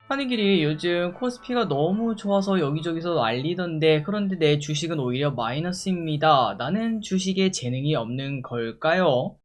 하늘길이 요즘 코스피가 너무 좋아서 여기저기서 난리던데 그런데 내 주식은 오히려 마이너스입니다. 나는 주식에 재능이 없는 걸까요?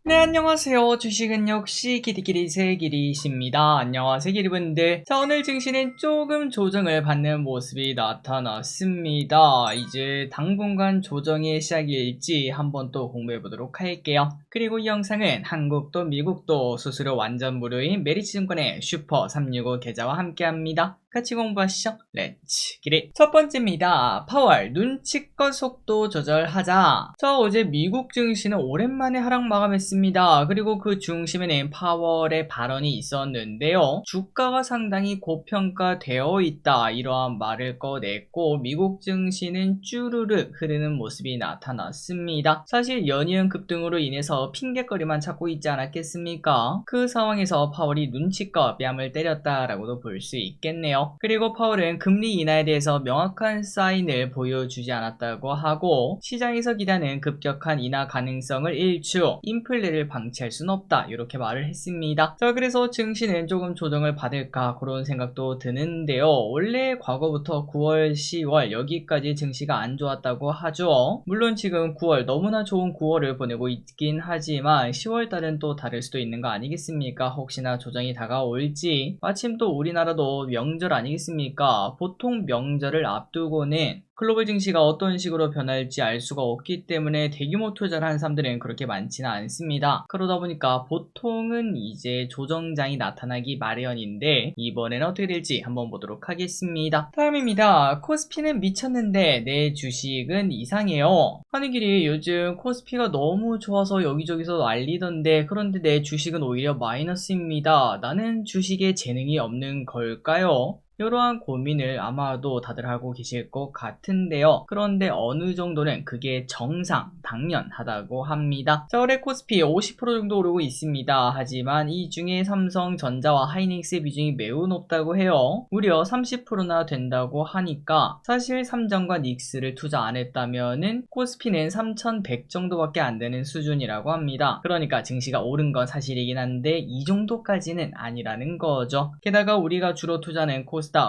네, 안녕하세요. 주식은 역시 기리기리 새기리십니다. 안녕하세요, 기리분들. 자, 오늘 증시는 조금 조정을 받는 모습이 나타났습니다. 이제 당분간 조정의 시작일지 한번 또 공부해 보도록 할게요. 그리고 이 영상은 한국도 미국도 수수료 완전 무료인 메리츠증권의 슈퍼 365 계좌와 함께합니다. 같이 공부하시죠. 렛츠 기릿. 첫 번째입니다. 파월 눈치껏 속도 조절하자. 자, 어제 미국 증시는 오랜만에 하락 마감했습니다. 그리고 그 중심에는 파월의 발언이 있었는데요. 주가가 상당히 고평가되어 있다, 이러한 말을 꺼냈고 미국 증시는 쭈르륵 흐르는 모습이 나타났습니다. 사실 연이은 급등으로 인해서 핑계거리만 찾고 있지 않았겠습니까? 그 상황에서 파월이 눈치껏 뺨을 때렸다라고도 볼 수 있겠네요. 그리고 파월은 금리 인하에 대해서 명확한 사인을 보여주지 않았다고 하고 시장에서 기대하는 급격한 인하 가능성을 일축, 인플레를 방치할 수는 없다, 이렇게 말을 했습니다. 자, 그래서 증시는 조금 조정을 받을까 그런 생각도 드는데요. 원래 과거부터 9월, 10월 여기까지 증시가 안 좋았다고 하죠. 물론 지금 9월 너무나 좋은 9월을 보내고 있긴 하지만 10월 달은 또 다를 수도 있는 거 아니겠습니까? 혹시나 조정이 다가올지. 마침 또 우리나라도 명절 아니겠습니까? 보통 명절을 앞두고는 글로벌 증시가 어떤 식으로 변할지 알 수가 없기 때문에 대규모 투자를 하는 사람들은 그렇게 많지는 않습니다. 그러다 보니까 보통은 이제 조정장이 나타나기 마련인데 이번에는 어떻게 될지 한번 보도록 하겠습니다. 다음입니다. 코스피는 미쳤는데 내 주식은 이상해요. 하늘길이 요즘 코스피가 너무 좋아서 여기저기서 난리던데 그런데 내 주식은 오히려 마이너스입니다. 나는 주식에 재능이 없는 걸까요? 이러한 고민을 아마도 다들 하고 계실 것 같은데요. 그런데 어느 정도는 그게 정상, 당연하다고 합니다. 자, 올해 코스피 50% 정도 오르고 있습니다. 하지만 이 중에 삼성전자와 하이닉스의 비중이 매우 높다고 해요. 무려 30%나 된다고 하니까 사실 삼성과 닉스를 투자 안 했다면은 코스피는 3100 정도밖에 안 되는 수준이라고 합니다. 그러니까 증시가 오른 건 사실이긴 한데 이 정도까지는 아니라는 거죠. 게다가 우리가 주로 투자하는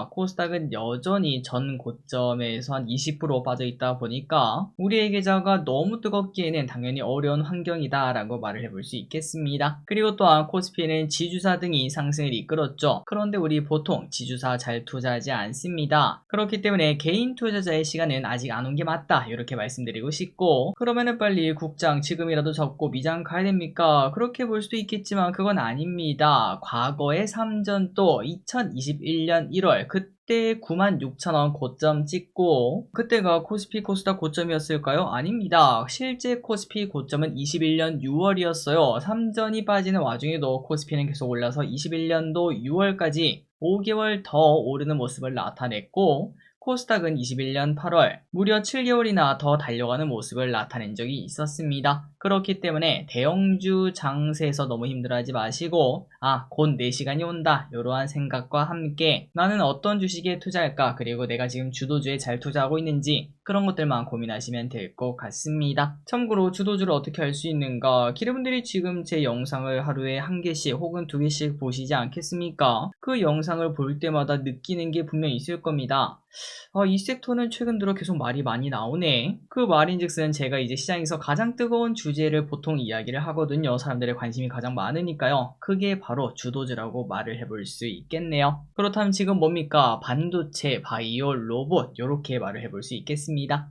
코스닥은 여전히 전 고점에서 한 20% 빠져있다 보니까 우리의 계좌가 너무 뜨겁기에는 당연히 어려운 환경이다 라고 말을 해볼 수 있겠습니다. 그리고 또한 코스피는 지주사 등이 상승을 이끌었죠. 그런데 우리 보통 지주사 잘 투자하지 않습니다. 그렇기 때문에 개인 투자자의 시간은 아직 안 온 게 맞다, 이렇게 말씀드리고 싶고, 그러면은 빨리 국장 지금이라도 잡고 미장 가야 됩니까? 그렇게 볼 수도 있겠지만 그건 아닙니다. 과거의 3전도 2021년 1월 그때 96,000원 고점 찍고, 그때가 코스피 코스닥 고점이었을까요? 아닙니다. 실제 코스피 고점은 21년 6월이었어요. 3전이 빠지는 와중에도 코스피는 계속 올라서 21년도 6월까지 5개월 더 오르는 모습을 나타냈고, 코스닥은 21년 8월 무려 7개월이나 더 달려가는 모습을 나타낸 적이 있었습니다. 그렇기 때문에 대형주 장세에서 너무 힘들어하지 마시고 곧 내 시간이 온다, 이러한 생각과 함께 나는 어떤 주식에 투자할까, 그리고 내가 지금 주도주에 잘 투자하고 있는지 그런 것들만 고민하시면 될 것 같습니다. 참고로 주도주를 어떻게 알 수 있는가, 기르분들이 지금 제 영상을 하루에 한 개씩 혹은 두 개씩 보시지 않겠습니까? 그 영상을 볼 때마다 느끼는 게 분명히 있을 겁니다. 이 섹터는 최근 들어 계속 말이 많이 나오네. 그 말인즉슨 제가 이제 시장에서 가장 뜨거운 주제를 보통 이야기를 하거든요. 사람들의 관심이 가장 많으니까요. 그게 바로 주도주라고 말을 해볼 수 있겠네요. 그렇다면 지금 뭡니까? 반도체, 바이오, 로봇, 이렇게 말을 해볼 수 있겠습니다.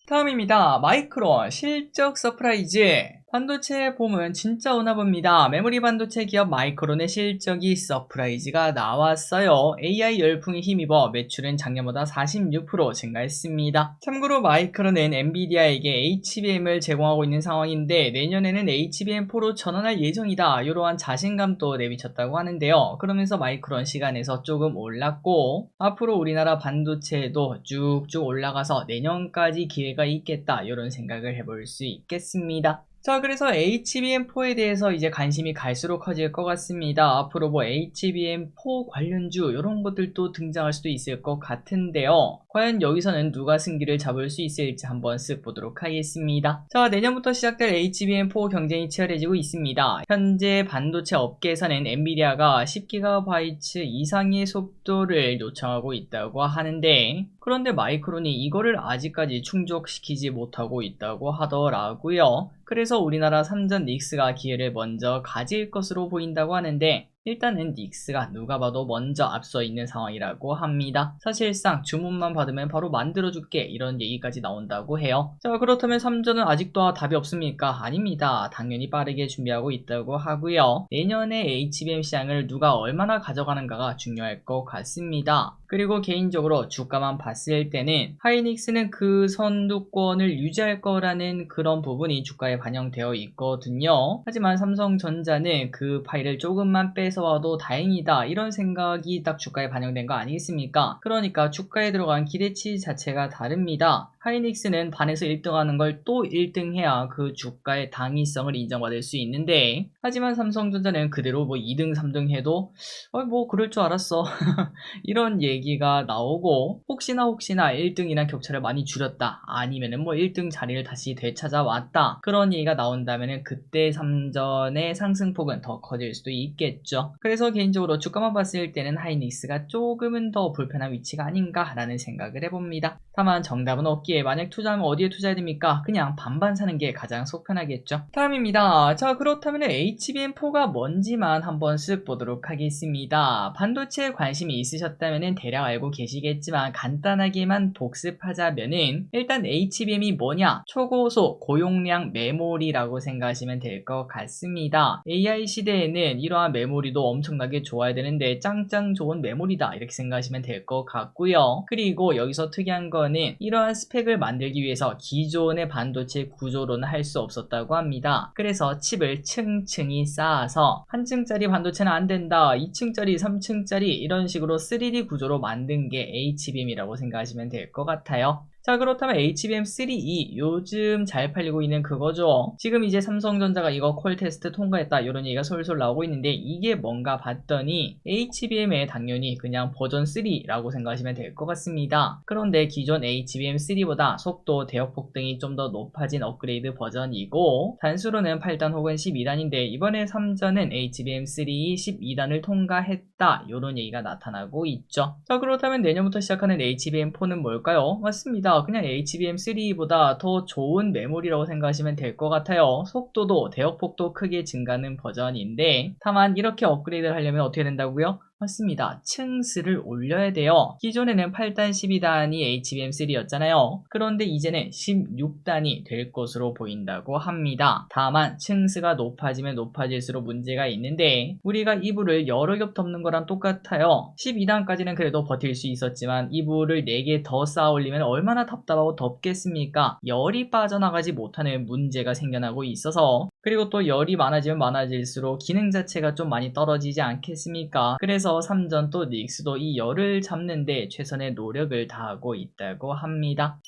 다음입니다. 마이크론 실적 서프라이즈. 반도체 봄은 진짜 오나 봅니다. 메모리 반도체 기업 마이크론의 실적이 서프라이즈가 나왔어요. AI 열풍에 힘입어 매출은 작년보다 46% 증가했습니다. 참고로 마이크론은 엔비디아에게 HBM을 제공하고 있는 상황인데 내년에는 HBM4로 전환할 예정이다, 이러한 자신감도 내비쳤다고 하는데요. 그러면서 마이크론 시간에서 조금 올랐고 앞으로 우리나라 반도체도 쭉쭉 올라가서 내년까지 기회가 있겠다, 이런 생각을 해볼 수 있겠습니다. 자, 그래서 HBM4에 대해서 이제 관심이 갈수록 커질 것 같습니다. 앞으로 뭐 HBM4 관련주 이런 것들도 등장할 수도 있을 것 같은데요. 과연 여기서는 누가 승기를 잡을 수 있을지 한번 쓱 보도록 하겠습니다. 자, 내년부터 시작될 HBM4 경쟁이 치열해지고 있습니다. 현재 반도체 업계에서는 엔비디아가 10GB 이상의 속도를 요청하고 있다고 하는데, 그런데 마이크론이 이거를 아직까지 충족시키지 못하고 있다고 하더라고요. 그래서 우리나라 삼전 닉스가 기회를 먼저 가질 것으로 보인다고 하는데, 일단은 닉스가 누가 봐도 먼저 앞서 있는 상황이라고 합니다. 사실상 주문만 받으면 바로 만들어줄게 이런 얘기까지 나온다고 해요. 자, 그렇다면 삼전은 아직도 답이 없습니까? 아닙니다. 당연히 빠르게 준비하고 있다고 하고요. 내년에 HBM 시장을 누가 얼마나 가져가는가가 중요할 것 같습니다. 그리고 개인적으로 주가만 봤을 때는 하이닉스는 그 선두권을 유지할 거라는 그런 부분이 주가에 반영되어 있거든요. 하지만 삼성전자는 그 파일을 조금만 뺏어와도 다행이다 이런 생각이 딱 주가에 반영된 거 아니겠습니까? 그러니까 주가에 들어간 기대치 자체가 다릅니다. 하이닉스는 반에서 1등하는 걸 또 1등해야 그 주가의 당위성을 인정받을 수 있는데, 하지만 삼성전자는 그대로 뭐 2등 3등 해도 뭐 그럴 줄 알았어 이런 얘기가 나오고, 혹시나 1등이랑 격차를 많이 줄였다 아니면은 뭐 1등 자리를 다시 되찾아왔다 그런 얘기가 나온다면은 그때 삼전의 상승폭은 더 커질 수도 있겠죠. 그래서 개인적으로 주가만 봤을 때는 하이닉스가 조금은 더 불편한 위치가 아닌가라는 생각을 해봅니다. 다만 정답은 없기에 만약 투자하면 어디에 투자해야 됩니까? 그냥 반반 사는 게 가장 속 편하겠죠. 다음입니다. 자, 그렇다면 HBM4가 뭔지만 한번 쓱 보도록 하겠습니다. 반도체에 관심이 있으셨다면 대략 알고 계시겠지만 간단하게만 복습하자면은, 일단 HBM이 뭐냐? 초고속 고용량 메모리라고 생각하시면 될 것 같습니다. AI 시대에는 이러한 메모리도 엄청나게 좋아야 되는데 짱짱 좋은 메모리다 이렇게 생각하시면 될 것 같고요. 그리고 여기서 특이한 거는 이러한 스펙을 만들기 위해서 기존의 반도체 구조로는 할 수 없었다고 합니다. 그래서 칩을 층층이 쌓아서 한 층짜리 반도체는 안 된다, 2층짜리 3층짜리 이런 식으로 3D 구조로 만든 게 HBM이라고 생각하시면 될 것 같아요. 자, 그렇다면 HBM3E 요즘 잘 팔리고 있는 그거죠. 지금 이제 삼성전자가 이거 콜 테스트 통과했다 이런 얘기가 솔솔 나오고 있는데, 이게 뭔가 봤더니 HBM의 당연히 그냥 버전 3라고 생각하시면 될 것 같습니다. 그런데 기존 HBM3보다 속도, 대역폭 등이 좀 더 높아진 업그레이드 버전이고, 단수로는 8단 혹은 12단인데 이번에 삼전은 HBM3E 12단을 통과했다 이런 얘기가 나타나고 있죠. 자, 그렇다면 내년부터 시작하는 HBM4는 뭘까요? 맞습니다. 그냥 HBM3보다 더 좋은 메모리라고 생각하시면 될 것 같아요. 속도도 대역폭도 크게 증가하는 버전인데, 다만 이렇게 업그레이드를 하려면 어떻게 된다고요? 맞습니다. 층수를 올려야 돼요. 기존에는 8단 12단이 HBM3였잖아요. 그런데 이제는 16단이 될 것으로 보인다고 합니다. 다만 층수가 높아지면 높아질수록 문제가 있는데, 우리가 이불을 여러 겹 덮는 거랑 똑같아요. 12단까지는 그래도 버틸 수 있었지만 이불을 4개 더 쌓아 올리면 얼마나 답답하고 덥겠습니까? 열이 빠져나가지 못하는 문제가 생겨나고 있어서, 그리고 또 열이 많아지면 많아질수록 기능 자체가 좀 많이 떨어지지 않겠습니까? 그래서 삼전 또 닉스도 이 열을 잡는데 최선의 노력을 다하고 있다고 합니다.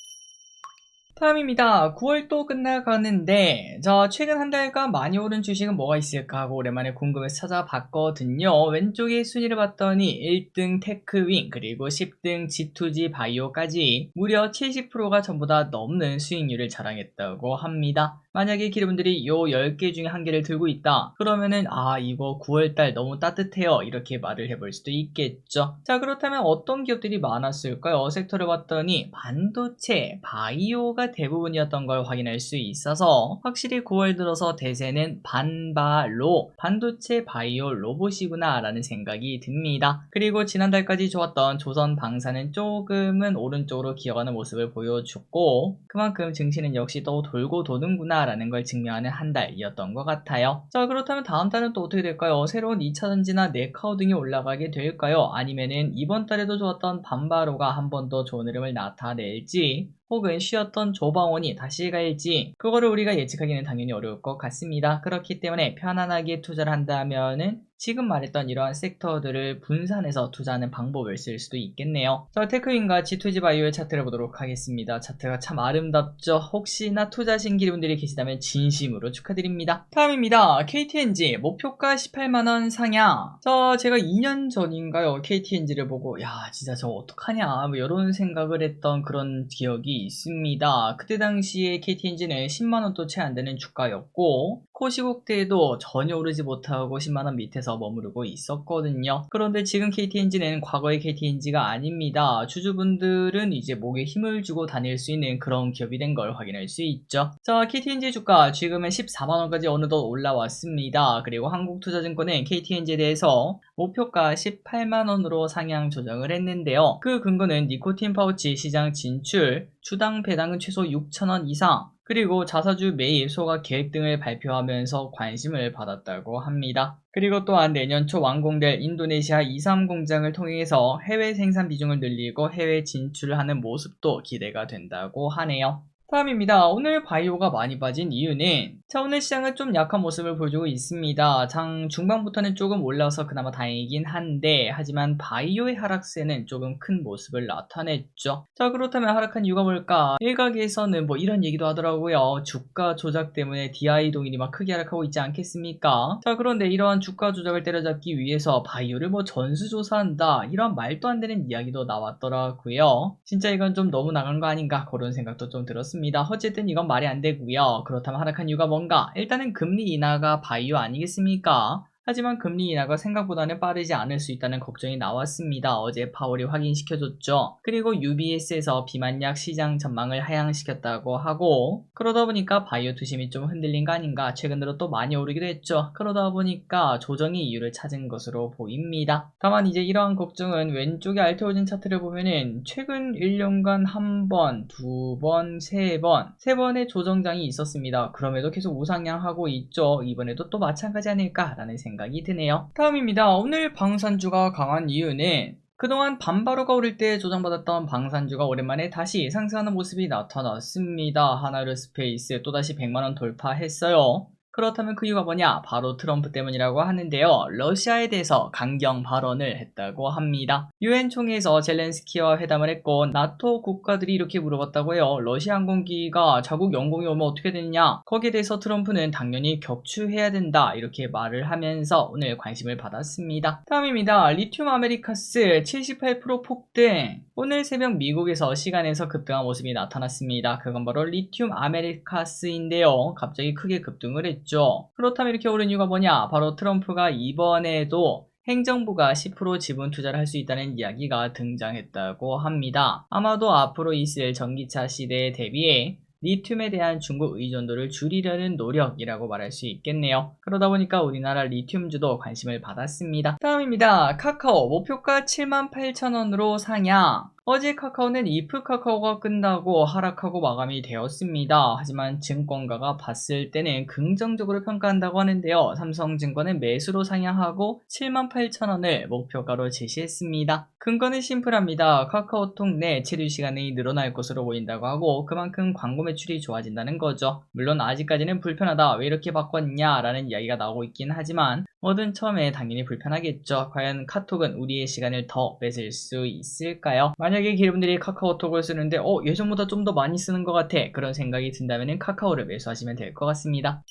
다음입니다. 9월 또 끝나가는데, 최근 한 달간 많이 오른 주식은 뭐가 있을까 하고 오랜만에 궁금해서 찾아봤거든요. 왼쪽에 순위를 봤더니 1등 테크윙, 그리고 10등 G2G 바이오까지 무려 70%가 전부 다 넘는 수익률을 자랑했다고 합니다. 만약에 기르분들이 요 10개 중에 한 개를 들고 있다 그러면은 이거 9월달 너무 따뜻해요 이렇게 말을 해볼 수도 있겠죠. 자, 그렇다면 어떤 기업들이 많았을까요? 섹터를 봤더니 반도체, 바이오가 대부분이었던 걸 확인할 수 있어서, 확실히 9월 들어서 대세는 반바로 반도체 바이오 로봇이구나 라는 생각이 듭니다. 그리고 지난달까지 좋았던 조선방사는 조금은 오른쪽으로 기어가는 모습을 보여줬고, 그만큼 증시는 역시 또 돌고 도는구나 라는 걸 증명하는 한 달이었던 것 같아요. 자, 그렇다면 다음 달은 또 어떻게 될까요? 새로운 2차전지나 네카오 등이 올라가게 될까요? 아니면은 이번 달에도 좋았던 반바로가 한 번 더 좋은 흐름을 나타낼지, 혹은 쉬었던 조방원이 다시 갈지 그거를 우리가 예측하기는 당연히 어려울 것 같습니다. 그렇기 때문에 편안하게 투자를 한다면은 지금 말했던 이러한 섹터들을 분산해서 투자하는 방법을 쓸 수도 있겠네요. 자, 테크윈과 G2G 바이오의 차트를 보도록 하겠습니다. 차트가 참 아름답죠. 혹시나 투자 신기분들이 계시다면 진심으로 축하드립니다. 다음입니다. KTNG 목표가 18만원 상향. 자, 제가 2년 전인가요? KTNG를 보고 야 진짜 저 어떡하냐 뭐 이런 생각을 했던 그런 기억이 있습니다. 그때 당시에 KTNG는 10만원도 채 안되는 주가였고 코시국 때에도 전혀 오르지 못하고 10만원 밑에서 머무르고 있었거든요. 그런데 지금 KTNG는 과거의 KTNG가 아닙니다. 주주분들은 이제 목에 힘을 주고 다닐 수 있는 그런 기업이 된 걸 확인할 수 있죠. 자, KTNG 주가 지금은 14만원까지 어느덧 올라왔습니다. 그리고 한국투자증권은 KTNG에 대해서 목표가 18만원으로 상향 조정을 했는데요. 그 근거는 니코틴 파우치 시장 진출, 주당 배당은 최소 6천원 이상, 그리고 자사주 매입, 소각 계획 등을 발표하면서 관심을 받았다고 합니다. 그리고 또한 내년 초 완공될 인도네시아 2, 3 공장을 통해서 해외 생산 비중을 늘리고 해외 진출을 하는 모습도 기대가 된다고 하네요. 다음입니다. 오늘 바이오가 많이 빠진 이유는 자, 오늘 시장은 좀 약한 모습을 보여주고 있습니다. 장 중반부터는 조금 올라와서 그나마 다행이긴 한데 하지만 바이오의 하락세는 조금 큰 모습을 나타냈죠. 자, 그렇다면 하락한 이유가 뭘까? 일각에서는 뭐 이런 얘기도 하더라고요. 주가 조작 때문에 DI 동인이 막 크게 하락하고 있지 않겠습니까? 자, 그런데 이러한 주가 조작을 때려잡기 위해서 바이오를 뭐 전수조사한다 이런 말도 안 되는 이야기도 나왔더라고요. 진짜 이건 좀 너무 나간 거 아닌가 그런 생각도 좀 들었습니다. 어쨌든 이건 말이 안 되고요. 그렇다면 하락한 이유가 뭔가? 일단은 금리 인하가 바이오 아니겠습니까? 하지만 금리 인하가 생각보다는 빠르지 않을 수 있다는 걱정이 나왔습니다. 어제 파월이 확인시켜줬죠. 그리고 UBS에서 비만약 시장 전망을 하향시켰다고 하고 그러다 보니까 바이오 투심이 좀 흔들린 거 아닌가. 최근 들어 또 많이 오르기도 했죠. 그러다 보니까 조정이 이유를 찾은 것으로 보입니다. 다만 이제 이러한 걱정은 왼쪽에 알테오진 차트를 보면은 최근 1년간 한 번, 두 번, 세 번의 조정장이 있었습니다. 그럼에도 계속 우상향하고 있죠. 이번에도 또 마찬가지 아닐까라는 생각이 드네요. 다음입니다. 오늘 방산주가 강한 이유는 그동안 반바로가 오를 때 조정받았던 방산주가 오랜만에 다시 상승하는 모습이 나타났습니다. 하나르스페이스 또다시 100만원 돌파했어요. 그렇다면 그 이유가 뭐냐? 바로 트럼프 때문이라고 하는데요. 러시아에 대해서 강경 발언을 했다고 합니다. 유엔 총회에서 젤렌스키와 회담을 했고 나토 국가들이 이렇게 물어봤다고요. 러시아 항공기가 자국 영공에 오면 어떻게 되느냐? 거기에 대해서 트럼프는 당연히 격추해야 된다 이렇게 말을 하면서 오늘 관심을 받았습니다. 다음입니다. 리튬 아메리카스 78% 폭등. 오늘 새벽 미국에서 시간에서 급등한 모습이 나타났습니다. 그건 바로 리튬 아메리카스인데요. 갑자기 크게 급등을 했죠. 그렇다면 이렇게 오른 이유가 뭐냐? 바로 트럼프가 이번에도 행정부가 10% 지분 투자를 할 수 있다는 이야기가 등장했다고 합니다. 아마도 앞으로 있을 전기차 시대에 대비해 리튬에 대한 중국 의존도를 줄이려는 노력이라고 말할 수 있겠네요. 그러다 보니까 우리나라 리튬주도 관심을 받았습니다. 다음입니다. 카카오 목표가 78,000원으로 상향. 어제 카카오는 이프 카카오가 끝나고 하락하고 마감이 되었습니다. 하지만 증권가가 봤을 때는 긍정적으로 평가한다고 하는데요. 삼성증권은 매수로 상향하고 78,000원을 목표가로 제시했습니다. 근거는 심플합니다. 카카오톡 내 체류 시간이 늘어날 것으로 보인다고 하고 그만큼 광고 매출이 좋아진다는 거죠. 물론 아직까지는 불편하다 왜 이렇게 바꿨냐 라는 이야기가 나오고 있긴 하지만 뭐든 처음에 당연히 불편하겠죠. 과연 카톡은 우리의 시간을 더 뺏을 수 있을까요? 만약에 여러분들이 카카오톡을 쓰는데 예전보다 좀 더 많이 쓰는 것 같아 그런 생각이 든다면 카카오를 매수하시면 될 것 같습니다.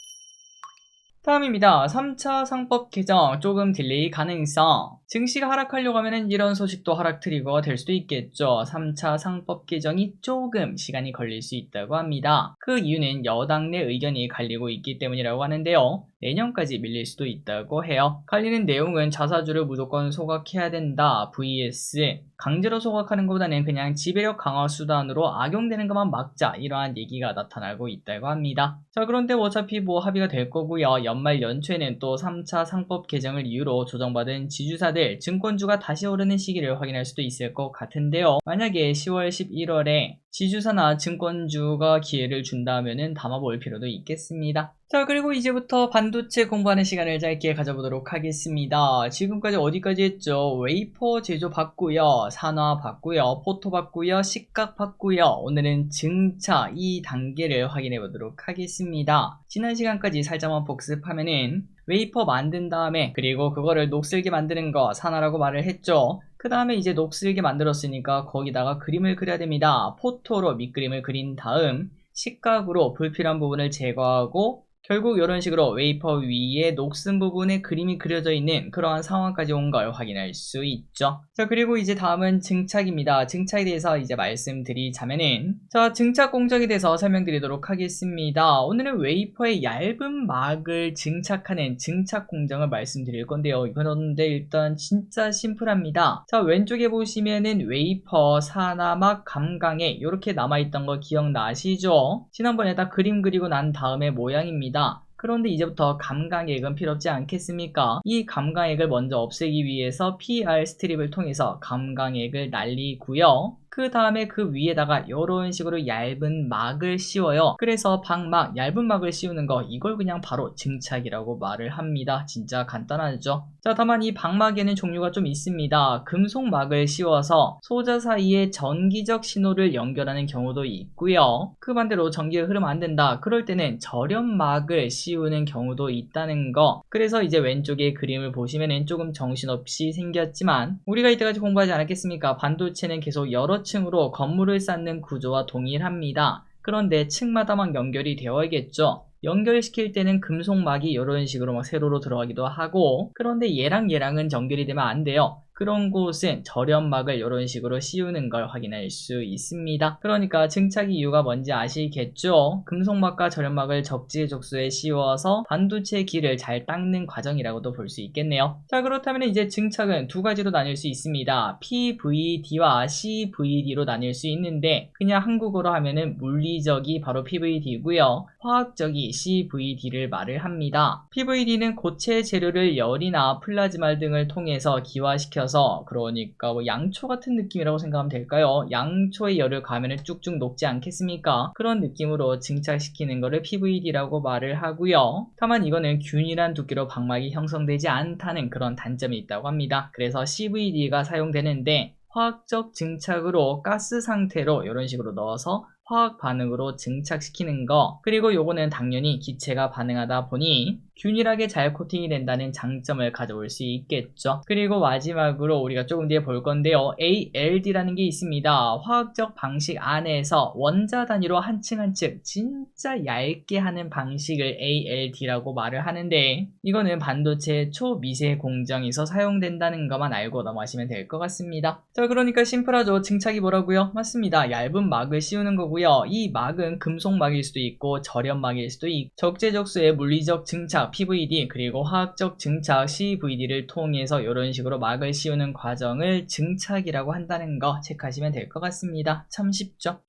다음입니다. 3차 상법 개정 조금 딜레이 가능성. 증시가 하락하려고 하면 이런 소식도 하락 트리거가 될 수도 있겠죠. 3차 상법 개정이 조금 시간이 걸릴 수 있다고 합니다. 그 이유는 여당 내 의견이 갈리고 있기 때문이라고 하는데요. 내년까지 밀릴 수도 있다고 해요. 갈리는 내용은 자사주를 무조건 소각해야 된다. vs 강제로 소각하는 것보다는 그냥 지배력 강화 수단으로 악용되는 것만 막자 이러한 얘기가 나타나고 있다고 합니다. 자, 그런데 어차피 뭐 합의가 될 거고요. 연말 연초에는 또 3차 상법 개정을 이유로 조정받은 지주사들 다들 증권주가 다시 오르는 시기를 확인할 수도 있을 것 같은데요. 만약에 10월 11월에 지주사나 증권주가 기회를 준다면은 담아볼 필요도 있겠습니다. 자, 그리고 이제부터 반도체 공부하는 시간을 짧게 가져보도록 하겠습니다. 지금까지 어디까지 했죠? 웨이퍼 제조 봤고요, 산화 봤고요, 포토 봤고요, 식각 봤고요. 오늘은 증차 이 단계를 확인해 보도록 하겠습니다. 지난 시간까지 살짝만 복습하면은 웨이퍼 만든 다음에 그리고 그거를 녹슬게 만드는 거 산화라고 말을 했죠. 그 다음에 이제 녹슬게 만들었으니까 거기다가 그림을 그려야 됩니다. 포토로 밑그림을 그린 다음 식각으로 불필요한 부분을 제거하고 결국 이런 식으로 웨이퍼 위에 녹슨 부분에 그림이 그려져 있는 그러한 상황까지 온 걸 확인할 수 있죠. 자, 그리고 이제 다음은 증착입니다. 증착에 대해서 이제 말씀드리자면은, 자, 증착 공정에 대해서 설명드리도록 하겠습니다. 오늘은 웨이퍼의 얇은 막을 증착하는 증착 공정을 말씀드릴 건데요. 그런데 일단 진짜 심플합니다. 자, 왼쪽에 보시면은 웨이퍼, 산화막, 감강액 이렇게 남아있던 거 기억나시죠? 지난번에 다 그림 그리고 난 다음에 모양입니다. 그런데 이제부터 감강액은 필요 없지 않겠습니까? 이 감강액을 먼저 없애기 위해서 PR 스트립을 통해서 감강액을 날리고요. 그 다음에 그 위에다가 이런 식으로 얇은 막을 씌워요. 그래서 방막, 얇은 막을 씌우는 거 이걸 그냥 바로 증착이라고 말을 합니다. 진짜 간단하죠? 자, 다만 이 방막에는 종류가 좀 있습니다. 금속막을 씌워서 소자 사이에 전기적 신호를 연결하는 경우도 있고요. 그 반대로 전기가 흐르면 안 된다. 그럴 때는 절연막을 씌우는 경우도 있다는 거. 그래서 이제 왼쪽에 그림을 보시면은 조금 정신없이 생겼지만 우리가 이때까지 공부하지 않았겠습니까? 반도체는 계속 여러 층으로 건물을 쌓는 구조와 동일합니다. 그런데 층마다만 연결이 되어야겠죠. 연결시킬 때는 금속막이 이런 식으로 막 세로로 들어가기도 하고, 그런데 얘랑은 연결이 되면 안 돼요. 그런 곳은 절연막을 이런 식으로 씌우는 걸 확인할 수 있습니다. 그러니까 증착 이유가 뭔지 아시겠죠? 금속막과 절연막을 적재적소에 씌워서 반도체 길을 잘 닦는 과정이라고도 볼 수 있겠네요. 자, 그렇다면 이제 증착은 두 가지로 나뉠 수 있습니다. PVD와 CVD로 나뉠 수 있는데 그냥 한국어로 하면은 물리적이 바로 PVD고요. 화학적이 CVD를 말을 합니다. PVD는 고체 재료를 열이나 플라즈마 등을 통해서 기화시켜서 그러니까 뭐 양초 같은 느낌이라고 생각하면 될까요? 양초에 열을 가하면 쭉쭉 녹지 않겠습니까? 그런 느낌으로 증착시키는 거를 PVD라고 말을 하고요. 다만 이거는 균일한 두께로 방막이 형성되지 않다는 그런 단점이 있다고 합니다. 그래서 CVD가 사용되는데 화학적 증착으로 가스 상태로 이런 식으로 넣어서 화학 반응으로 증착시키는 거, 그리고 요거는 당연히 기체가 반응하다 보니 균일하게 잘 코팅이 된다는 장점을 가져올 수 있겠죠. 그리고 마지막으로 우리가 조금 뒤에 볼 건데요. ALD라는 게 있습니다. 화학적 방식 안에서 원자 단위로 한 층 한 층 진짜 얇게 하는 방식을 ALD라고 말을 하는데 이거는 반도체 초미세 공정에서 사용된다는 것만 알고 넘어가시면 될 것 같습니다. 자, 그러니까 심플하죠. 증착이 뭐라고요? 맞습니다. 얇은 막을 씌우는 거고요. 이 막은 금속막일 수도 있고 절연막일 수도 있고 적재적소의 물리적 증착 PVD 그리고 화학적 증착 CVD를 통해서 이런 식으로 막을 씌우는 과정을 증착이라고 한다는 거 체크하시면 될 것 같습니다. 참 쉽죠?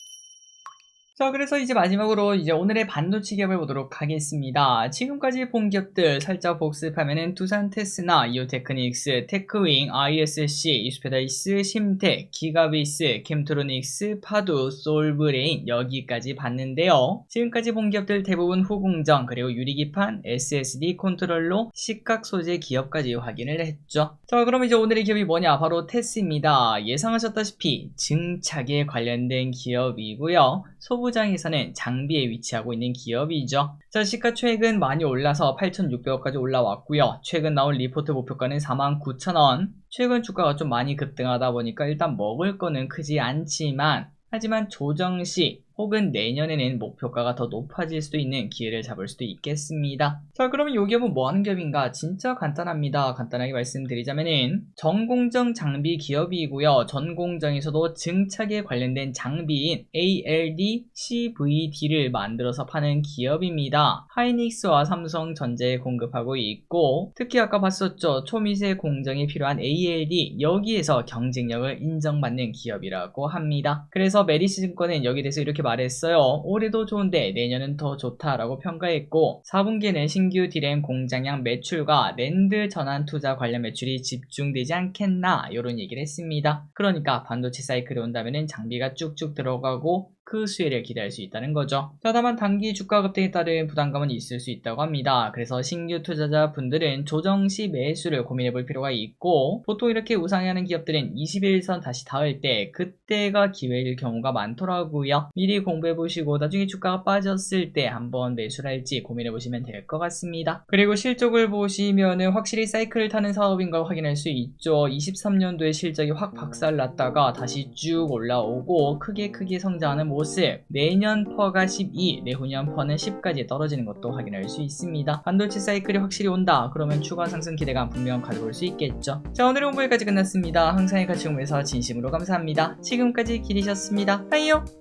자, 그래서 이제 마지막으로 이제 오늘의 반도체 기업을 보도록 하겠습니다. 지금까지 본 기업들 살짝 복습하면은 두산 테스나, 이오테크닉스, 테크윙, ISC, 이스페다이스, 심텍, 기가비스, 캠트로닉스, 파두, 솔브레인 여기까지 봤는데요. 지금까지 본 기업들 대부분 후공정 그리고 유리기판, SSD 컨트롤러, 식각 소재 기업까지 확인을 했죠. 자, 그럼 이제 오늘의 기업이 뭐냐? 바로 테스입니다. 예상하셨다시피 증착에 관련된 기업이고요. 소부장에서는 장비에 위치하고 있는 기업이죠. 자, 시가 최근 많이 올라서 8,600원까지 올라왔고요. 최근 나온 리포트 목표가는 49,000원. 최근 주가가 좀 많이 급등하다 보니까 일단 먹을 거는 크지 않지만 하지만 조정시 혹은 내년에는 목표가가 더 높아질 수도 있는 기회를 잡을 수도 있겠습니다. 자, 그러면 이 기업은 뭐 하는 기업인가? 진짜 간단합니다. 간단하게 말씀드리자면은 전공정 장비 기업이고요. 전공정에서도 증착에 관련된 장비인 ALD, CVD를 만들어서 파는 기업입니다. 하이닉스와 삼성전자에 공급하고 있고 특히 아까 봤었죠. 초미세 공정에 필요한 ALD 여기에서 경쟁력을 인정받는 기업이라고 합니다. 그래서 메리츠 증권은 여기에 대해서 이렇게 말했어요. 올해도 좋은데 내년은 더 좋다라고 평가했고 4분기에는 신규 디램 공장량 매출과 낸드 전환 투자 관련 매출이 집중되지 않겠나 이런 얘기를 했습니다. 그러니까 반도체 사이클이 온다면 장비가 쭉쭉 들어가고 그 수혜를 기대할 수 있다는 거죠. 자, 다만 단기 주가 급등에 따른 부담감은 있을 수 있다고 합니다. 그래서 신규 투자자분들은 조정 시 매수를 고민해 볼 필요가 있고 보통 이렇게 우상향하는 기업들은 21선 다시 닿을 때 그때가 기회일 경우가 많더라고요. 미리 공부해 보시고 나중에 주가가 빠졌을 때 한번 매수를 할지 고민해 보시면 될 것 같습니다. 그리고 실적을 보시면은 확실히 사이클을 타는 사업인 걸 확인할 수 있죠. 23년도에 실적이 확 박살났다가 다시 쭉 올라오고 크게 성장하는 모습. 내년 퍼가 12, 내후년 퍼는 10까지 떨어지는 것도 확인할 수 있습니다. 반도체 사이클이 확실히 온다. 그러면 추가 상승 기대감 분명 가져볼 수 있겠죠. 자, 오늘 공부까지 끝났습니다. 항상의 가치 공부에서 진심으로 감사합니다. 지금까지 길이셨습니다. 빠이요.